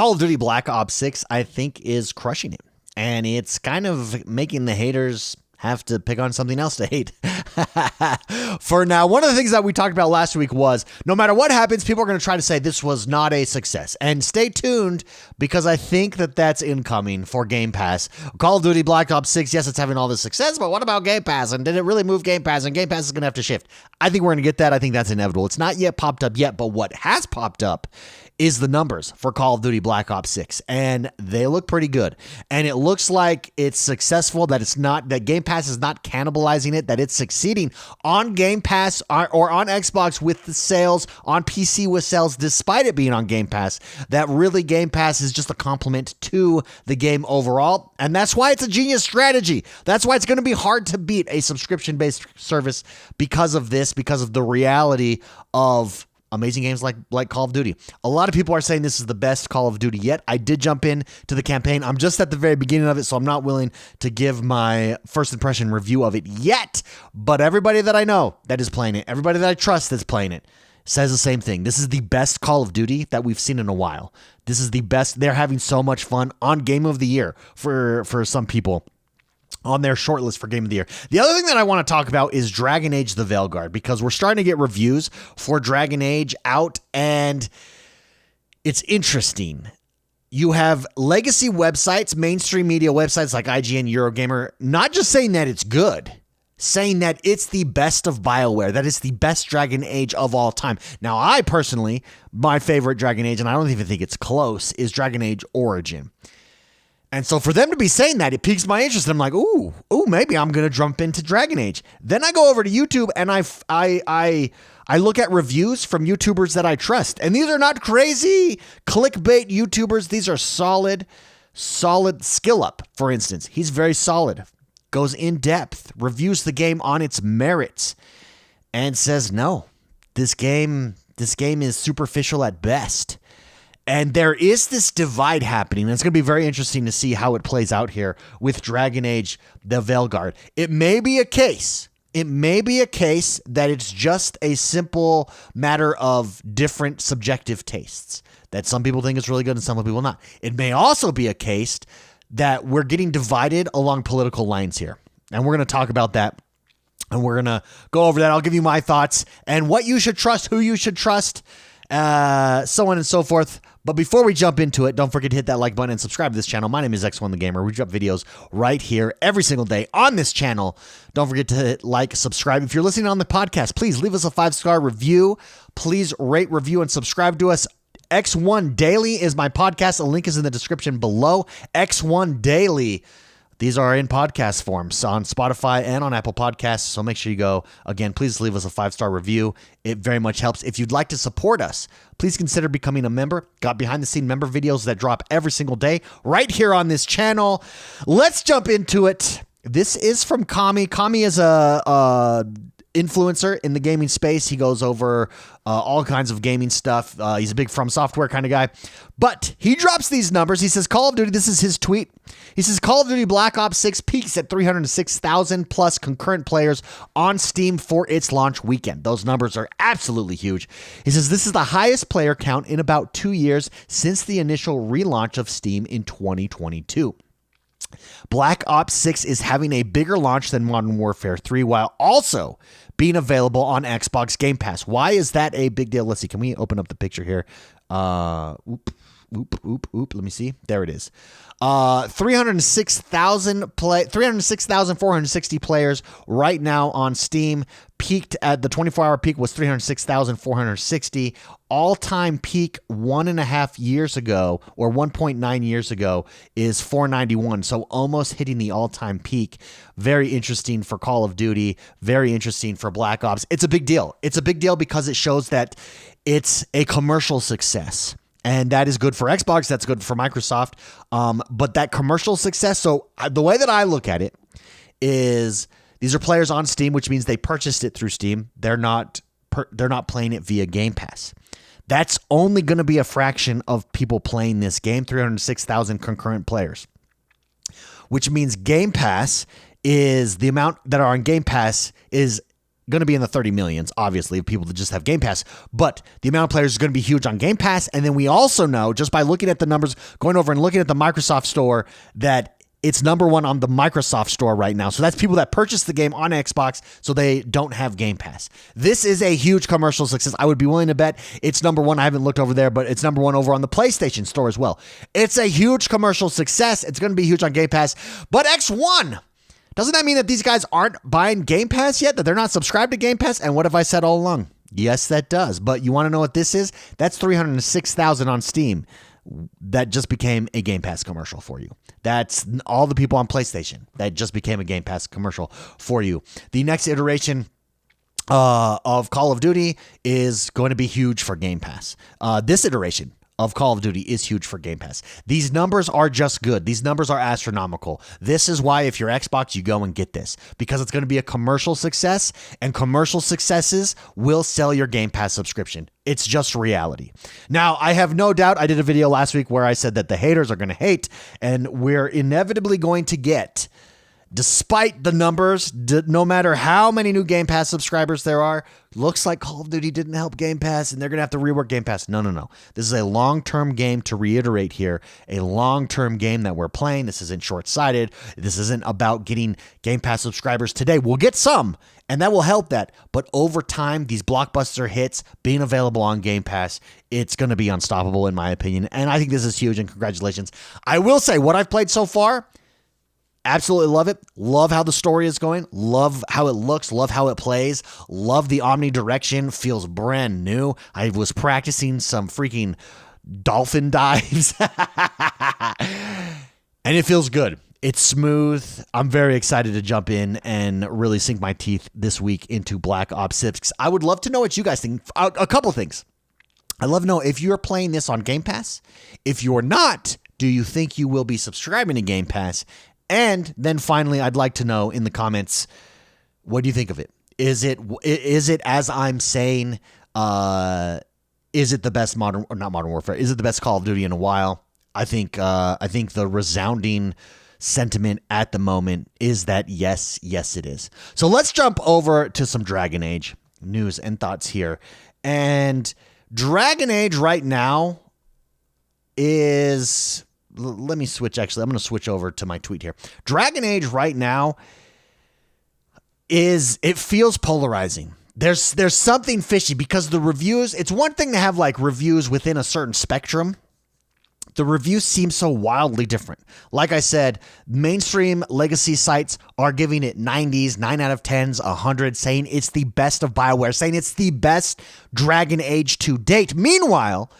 Call of Duty Black Ops 6, I think, is crushing it. And it's kind of making the haters have to pick on something else to hate. For now, one of the things that we talked about last week was no matter what happens, people are going to try to say this was not a success. And stay tuned, because I think that that's incoming for Game Pass. Call of Duty Black Ops 6, yes, it's having all this success, but what about Game Pass? And did it really move Game Pass? And Game Pass is going to have to shift. I think we're going to get that. I think that's inevitable. It's not yet popped up yet, but what has popped up is the numbers for Call of Duty Black Ops 6, and they look pretty good. And it looks like it's successful, that Game Pass is not cannibalizing it, that it's succeeding on Game Pass or on Xbox with the sales, on PC with sales, despite it being on Game Pass, that really Game Pass is just a complement to the game overall. And that's why it's a genius strategy. That's why it's going to be hard to beat a subscription-based service because of this, because of the reality of amazing games like Call of Duty. A lot of people are saying this is the best Call of Duty yet. I did jump in to the campaign. I'm just at the very beginning of it, so I'm not willing to give my first impression review of it yet. But everybody that I know that is playing it, everybody that I trust that's playing it, says the same thing. This is the best Call of Duty that we've seen in a while. This is the best. They're having so much fun on Game of the Year for some people on their shortlist for Game of the Year. The other thing that I want to talk about is Dragon Age the Veilguard, because we're starting to get reviews for Dragon Age out, and it's interesting. You have legacy websites, mainstream media websites like IGN, Eurogamer, not just saying that it's good, saying that it's the best of BioWare, that it's the best Dragon Age of all time. Now, I personally, my favorite Dragon Age, and I don't even think it's close, is Dragon Age Origin. And so for them to be saying that, it piques my interest. And I'm like, ooh, maybe I'm going to jump into Dragon Age. Then I go over to YouTube and I look at reviews from YouTubers that I trust. And these are not crazy clickbait YouTubers. These are solid Skill Up, for instance. He's very solid, goes in depth, reviews the game on its merits, and says, no, this game is superficial at best. And there is this divide happening, and it's going to be very interesting to see how it plays out here with Dragon Age the Veilguard. It may be a case that it's just a simple matter of different subjective tastes, that some people think it's really good and some people not. It may also be a case that we're getting divided along political lines here, and we're going to talk about that, and we're going to go over that. I'll give you my thoughts and what you should trust, who you should trust, so on and so forth. But before we jump into it, don't forget to hit that like button and subscribe to this channel. My name is X1 the Gamer. We drop videos right here every single day on this channel. Don't forget to hit like, subscribe. If you're listening on the podcast, please leave us a 5-star review. Please rate, review, and subscribe to us. X1 Daily is my podcast. The link is in the description below. X1 Daily. These are in podcast forms on Spotify and on Apple Podcasts, so make sure you go. Again, please leave us a 5-star review. It very much helps. If you'd like to support us, please consider becoming a member. Got behind-the-scene member videos that drop every single day right here on this channel. Let's jump into it. This is from Kami. Kami is a influencer in the gaming space. He goes over all kinds of gaming stuff. He's a big From Software kind of guy. But he drops these numbers. He says, Call of Duty, this is his tweet. He says, Call of Duty Black Ops 6 peaks at 306,000 plus concurrent players on Steam for its launch weekend. Those numbers are absolutely huge. He says, this is the highest player count in about 2 years since the initial relaunch of Steam in 2022. Black Ops 6 is having a bigger launch than Modern Warfare 3 while also being available on Xbox Game Pass. Why is that a big deal? Let's see. Can we open up the picture here? Let me see. There it is. 306,460 players right now on Steam. Peaked at the 24-hour peak was 306,460. All-time peak 1.5 years ago, or 1.9 years ago, is 491. So almost hitting the all-time peak. Very interesting for Call of Duty. Very interesting for Black Ops. It's a big deal. It's a big deal because it shows that it's a commercial success. And that is good for Xbox. That's good for Microsoft. But that commercial success. So the way that I look at it is these are players on Steam, which means they purchased it through Steam. They're not playing it via Game Pass. That's only going to be a fraction of people playing this game. 306,000 concurrent players, which means Game Pass is the amount that are on Game Pass is going to be in the 30 millions, obviously, of people that just have Game Pass. But the amount of players is going to be huge on Game Pass. And then we also know, just by looking at the numbers, going over and looking at the Microsoft Store, that it's number one on the Microsoft Store right now. So that's people that purchase the game on Xbox so they don't have Game Pass. This is a huge commercial success. I would be willing to bet it's number one. I haven't looked over there, but it's number one over on the PlayStation Store as well. It's a huge commercial success. It's going to be huge on Game Pass. But X1, doesn't that mean that these guys aren't buying Game Pass yet? That they're not subscribed to Game Pass? And what have I said all along? Yes, that does. But you want to know what this is? That's 306,000 on Steam. That just became a Game Pass commercial for you. That's all the people on PlayStation. That just became a Game Pass commercial for you. The next iteration of Call of Duty is going to be huge for Game Pass. This iteration of Call of Duty is huge for Game Pass. These numbers are just good. These numbers are astronomical. This is why if you're Xbox, you go and get this, because it's going to be a commercial success, and commercial successes will sell your Game Pass subscription. It's just reality. Now, I have no doubt, I did a video last week where I said that the haters are going to hate, and we're inevitably going to get, despite the numbers, no matter how many new Game Pass subscribers there are, looks like Call of Duty didn't help Game Pass and they're going to have to rework Game Pass. No. This is a long-term game, to reiterate here, a long-term game that we're playing. This isn't short-sighted. This isn't about getting Game Pass subscribers today. We'll get some, and that will help that. But over time, these blockbuster hits being available on Game Pass, it's going to be unstoppable in my opinion. And I think this is huge, and congratulations. I will say, what I've played so far, absolutely love it. Love how the story is going. Love how it looks. Love how it plays. Love the omnidirection. Feels brand new. I was practicing some freaking dolphin dives. And it feels good. It's smooth. I'm very excited to jump in and really sink my teeth this week into Black Ops 6. I would love to know what you guys think. A couple things. I'd love to know if you're playing this on Game Pass. If you're not, do you think you will be subscribing to Game Pass? And then finally, I'd like to know in the comments, what do you think of it? Is it as I'm saying, is it the best Modern Warfare? Is it the best Call of Duty in a while? I think the resounding sentiment at the moment is that yes, it is. So let's jump over to some Dragon Age news and thoughts here. And Dragon Age right now is... Let me switch. Actually, I'm going to switch over to my tweet here. Dragon Age right now it feels polarizing. There's something fishy because the reviews, it's one thing to have like reviews within a certain spectrum. The reviews seem so wildly different. Like I said, mainstream legacy sites are giving it 90s, 9 out of 10s, 100, saying it's the best of BioWare, saying it's the best Dragon Age to date. Meanwhile,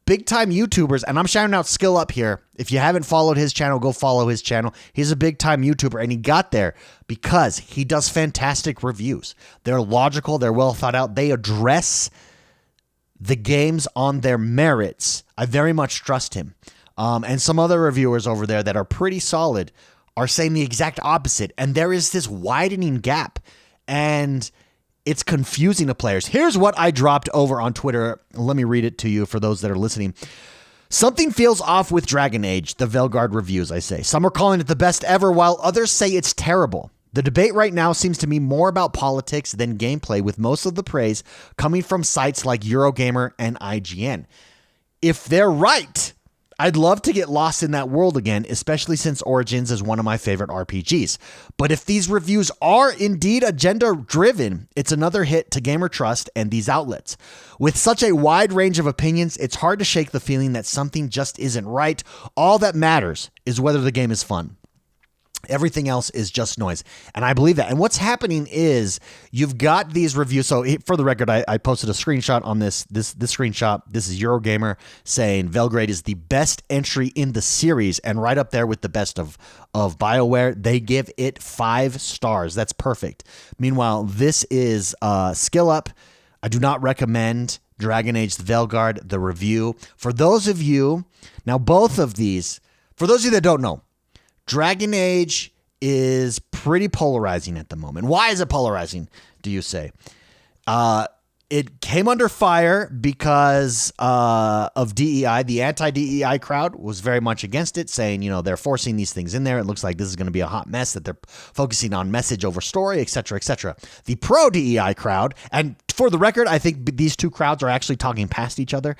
big-time YouTubers, and I'm shouting out Skill Up here. If you haven't followed his channel, go follow his channel. He's a big-time YouTuber, and he got there because he does fantastic reviews. They're logical. They're well thought out. They address the games on their merits. I very much trust him. And some other reviewers over there that are pretty solid are saying the exact opposite, and there is this widening gap, and it's confusing to players. Here's what I dropped over on Twitter. Let me read it to you for those that are listening. Something feels off with Dragon Age, the Veilguard reviews, I say. Some are calling it the best ever, while others say it's terrible. The debate right now seems to be more about politics than gameplay, with most of the praise coming from sites like Eurogamer and IGN. If they're right, I'd love to get lost in that world again, especially since Origins is one of my favorite RPGs. But if these reviews are indeed agenda-driven, it's another hit to gamer trust and these outlets. With such a wide range of opinions, it's hard to shake the feeling that something just isn't right. All that matters is whether the game is fun. Everything else is just noise. And I believe that. And what's happening is you've got these reviews. So for the record, I posted a screenshot on this screenshot. This is Eurogamer saying Veilguard is the best entry in the series and right up there with the best of BioWare. They give it 5 stars. That's perfect. Meanwhile, this is Skill Up. I do not recommend Dragon Age the Veilguard, the review. For those of you, now both of these, for those of you that don't know, Dragon Age is pretty polarizing at the moment. Why is it polarizing, do you say? It came under fire because of DEI. The anti-DEI crowd was very much against it, saying, they're forcing these things in there. It looks like this is going to be a hot mess, that they're focusing on message over story, et cetera, et cetera. The pro-DEI crowd, and for the record, I think these two crowds are actually talking past each other.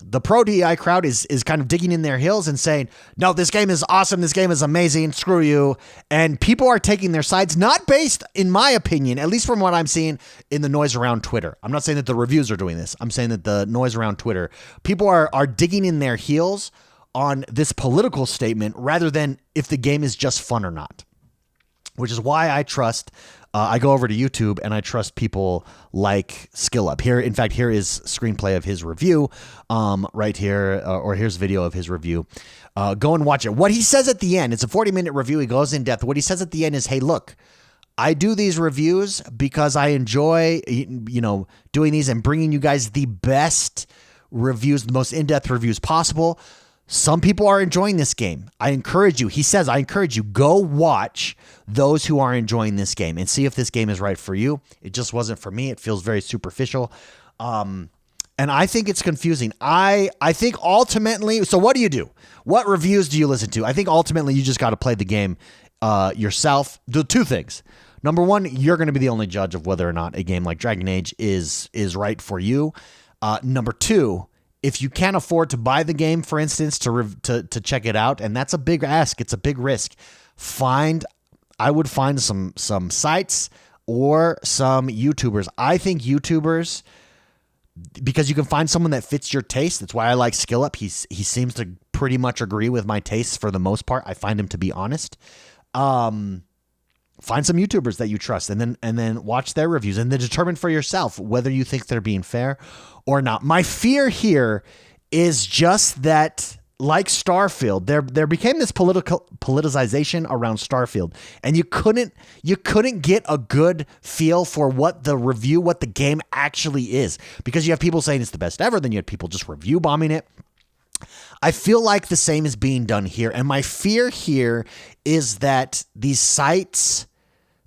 The pro-DEI crowd is kind of digging in their heels and saying, no, this game is awesome. This game is amazing. Screw you. And people are taking their sides, not based, in my opinion, at least from what I'm seeing in the noise around Twitter. I'm not saying that the reviews are doing this. I'm saying that the noise around Twitter, people are digging in their heels on this political statement rather than if the game is just fun or not, which is why I trust I go over to YouTube and I trust people like SkillUp. Here, in fact, here is screenplay of his review right here, or here's video of his review. Go and watch it. What he says at the end, it's a 40-minute review. He goes in depth. What he says at the end is, hey, look, I do these reviews because I enjoy, doing these and bringing you guys the best reviews, the most in-depth reviews possible. Some people are enjoying this game. I encourage you. He says, I encourage you, go watch those who are enjoying this game and see if this game is right for you. It just wasn't for me. It feels very superficial. And I think it's confusing. I think ultimately, so what do? What reviews do you listen to? I think ultimately you just got to play the game yourself. Do two things. Number one, you're going to be the only judge of whether or not a game like Dragon Age is right for you. Number two, if you can't afford to buy the game, for instance, to check it out, and that's a big ask, it's a big risk, I would find some sites or some YouTubers. I think YouTubers, because you can find someone that fits your taste. That's why I like SkillUp. He seems to pretty much agree with my tastes for the most part. I find him to be honest. Find some YouTubers that you trust and then watch their reviews and then determine for yourself whether you think they're being fair or not. My fear here is just that, like Starfield, there became this politicization around Starfield, and you couldn't get a good feel for what the game actually is, because you have people saying it's the best ever, then you have people just review bombing it. I feel like the same is being done here, and my fear here is that these sites,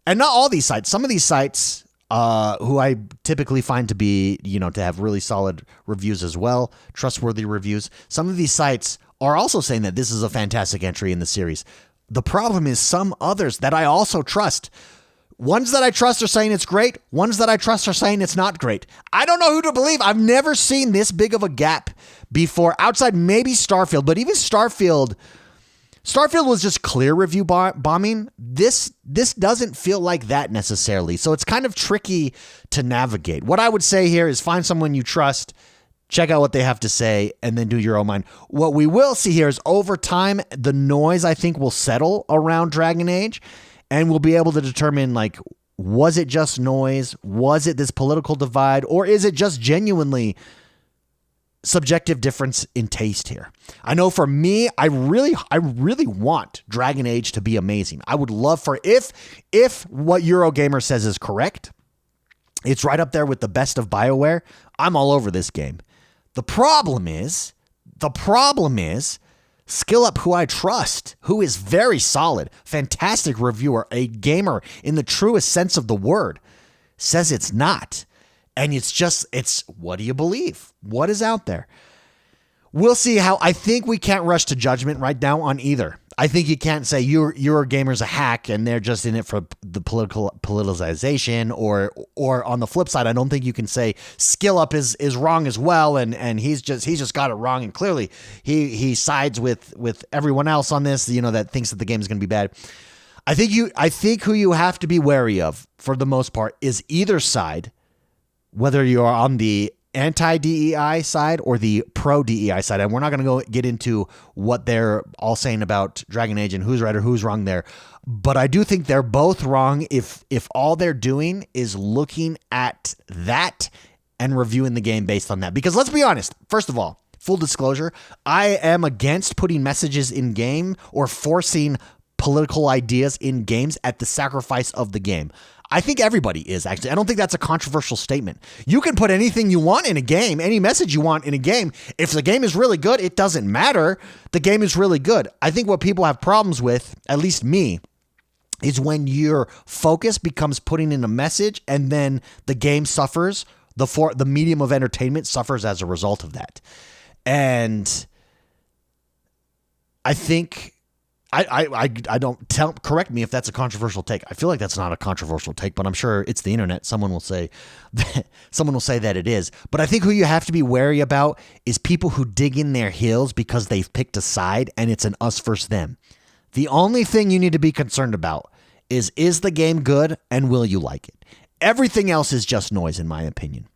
and not all these sites, some of these sites, who I typically find to be, to have really solid reviews as well, trustworthy reviews. Some of these sites are also saying that this is a fantastic entry in the series. The problem is some others that I also trust. Ones that I trust are saying it's great. Ones that I trust are saying it's not great. I don't know who to believe. I've never seen this big of a gap before, outside maybe Starfield, but even Starfield was just clear review bombing. This doesn't feel like that necessarily. So it's kind of tricky to navigate. What I would say here is find someone you trust, check out what they have to say, and then do your own mind. What we will see here is over time, the noise, I think, will settle around Dragon Age, and we'll be able to determine, like, was it just noise? Was it this political divide? Or is it just genuinely subjective difference in taste here? I know for me, I really want Dragon Age to be amazing. I would love for, if what Eurogamer says is correct, it's right up there with the best of BioWare, I'm all over this game. The problem is SkillUp, who I trust, who is very solid, fantastic reviewer, a gamer in the truest sense of the word, says it's not. And it's what do you believe? What is out there? We'll see how. I think we can't rush to judgment right now on either. I think you can't say Eurogamer's a hack and they're just in it for the politicization, or on the flip side, I don't think you can say SkillUp is wrong as well, and he's just got it wrong, and clearly he sides with everyone else on this, that thinks that the game is going to be bad. I think who you have to be wary of for the most part is either side, whether you are on the anti-DEI side or the pro-DEI side. And we're not going to go get into what they're all saying about Dragon Age and who's right or who's wrong there. But I do think they're both wrong if all they're doing is looking at that and reviewing the game based on that. Because let's be honest, first of all, full disclosure, I am against putting messages in game or forcing political ideas in games at the sacrifice of the game. I think everybody is, actually. I don't think that's a controversial statement. You can put anything you want in a game, any message you want in a game. If the game is really good, it doesn't matter. The game is really good. I think what people have problems with, at least me, is when your focus becomes putting in a message and then the game suffers, the medium of entertainment suffers as a result of that. And I think I don't correct me if that's a controversial take. I feel like that's not a controversial take, but I'm sure it's the internet. Someone will say that it is. But I think who you have to be wary about is people who dig in their heels because they've picked a side and it's an us versus them. The only thing you need to be concerned about is the game good and will you like it? Everything else is just noise, in my opinion.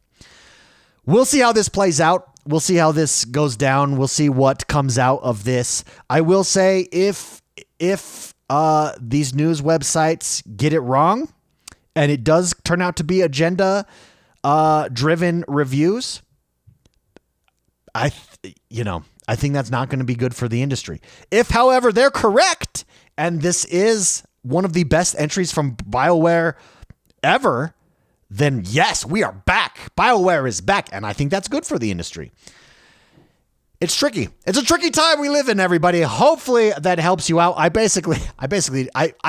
We'll see how this plays out. We'll see how this goes down. We'll see what comes out of this. I will say if these news websites get it wrong and it does turn out to be agenda driven reviews, I think that's not going to be good for the industry. If, however, they're correct and this is one of the best entries from BioWare ever, then yes, we are back. BioWare is back, and I think that's good for the industry. It's tricky. It's a tricky time we live in, everybody. Hopefully that helps you out. I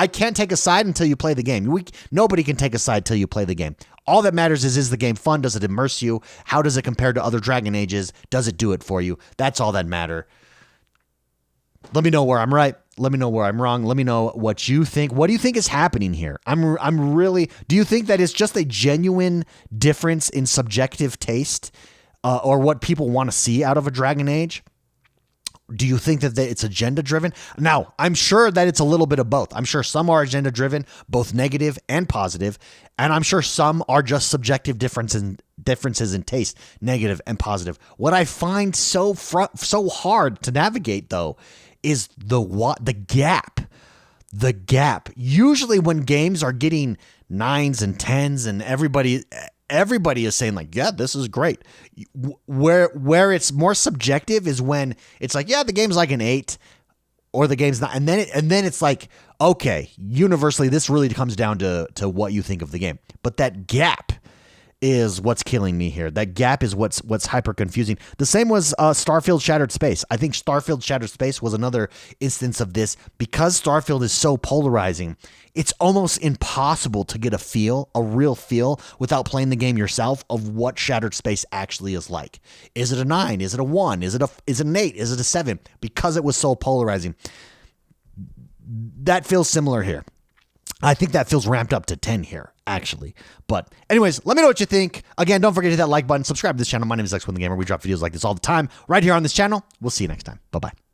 can't take a side until you play the game. Nobody can take a side until you play the game. All that matters is the game fun? Does it immerse you? How does it compare to other Dragon Ages? Does it do it for you? That's all that matters. Let me know where I'm right. Let me know where I'm wrong. Let me know what you think. What do you think is happening here? Do you think that it's just a genuine difference in subjective taste or what people want to see out of a Dragon Age? Do you think that it's agenda driven? Now, I'm sure that it's a little bit of both. I'm sure some are agenda driven, both negative and positive. And I'm sure some are just subjective differences in taste, negative and positive. What I find so hard to navigate, though, is the gap. The gap. Usually when games are getting 9s and 10s and everybody is saying like, yeah, this is great. Where it's more subjective is when it's like, yeah, the game's like an 8 or the game's not. And then it's like, okay, universally, this really comes down to what you think of the game. But that gap is what's killing me here. That gap is what's hyper confusing. The same was Starfield Shattered Space. I think Starfield Shattered Space was another instance of this. Because Starfield is so polarizing, it's almost impossible to get a real feel without playing the game yourself of what Shattered Space actually is like. Is it a 9? Is it a 1? Is it an 8? Is it a 7? Because it was so polarizing. That feels similar here. I think that feels ramped up to 10 here, actually. But anyways, let me know what you think. Again, don't forget to hit that like button. Subscribe to this channel. My name is X1 the Gamer. We drop videos like this all the time right here on this channel. We'll see you next time. Bye-bye.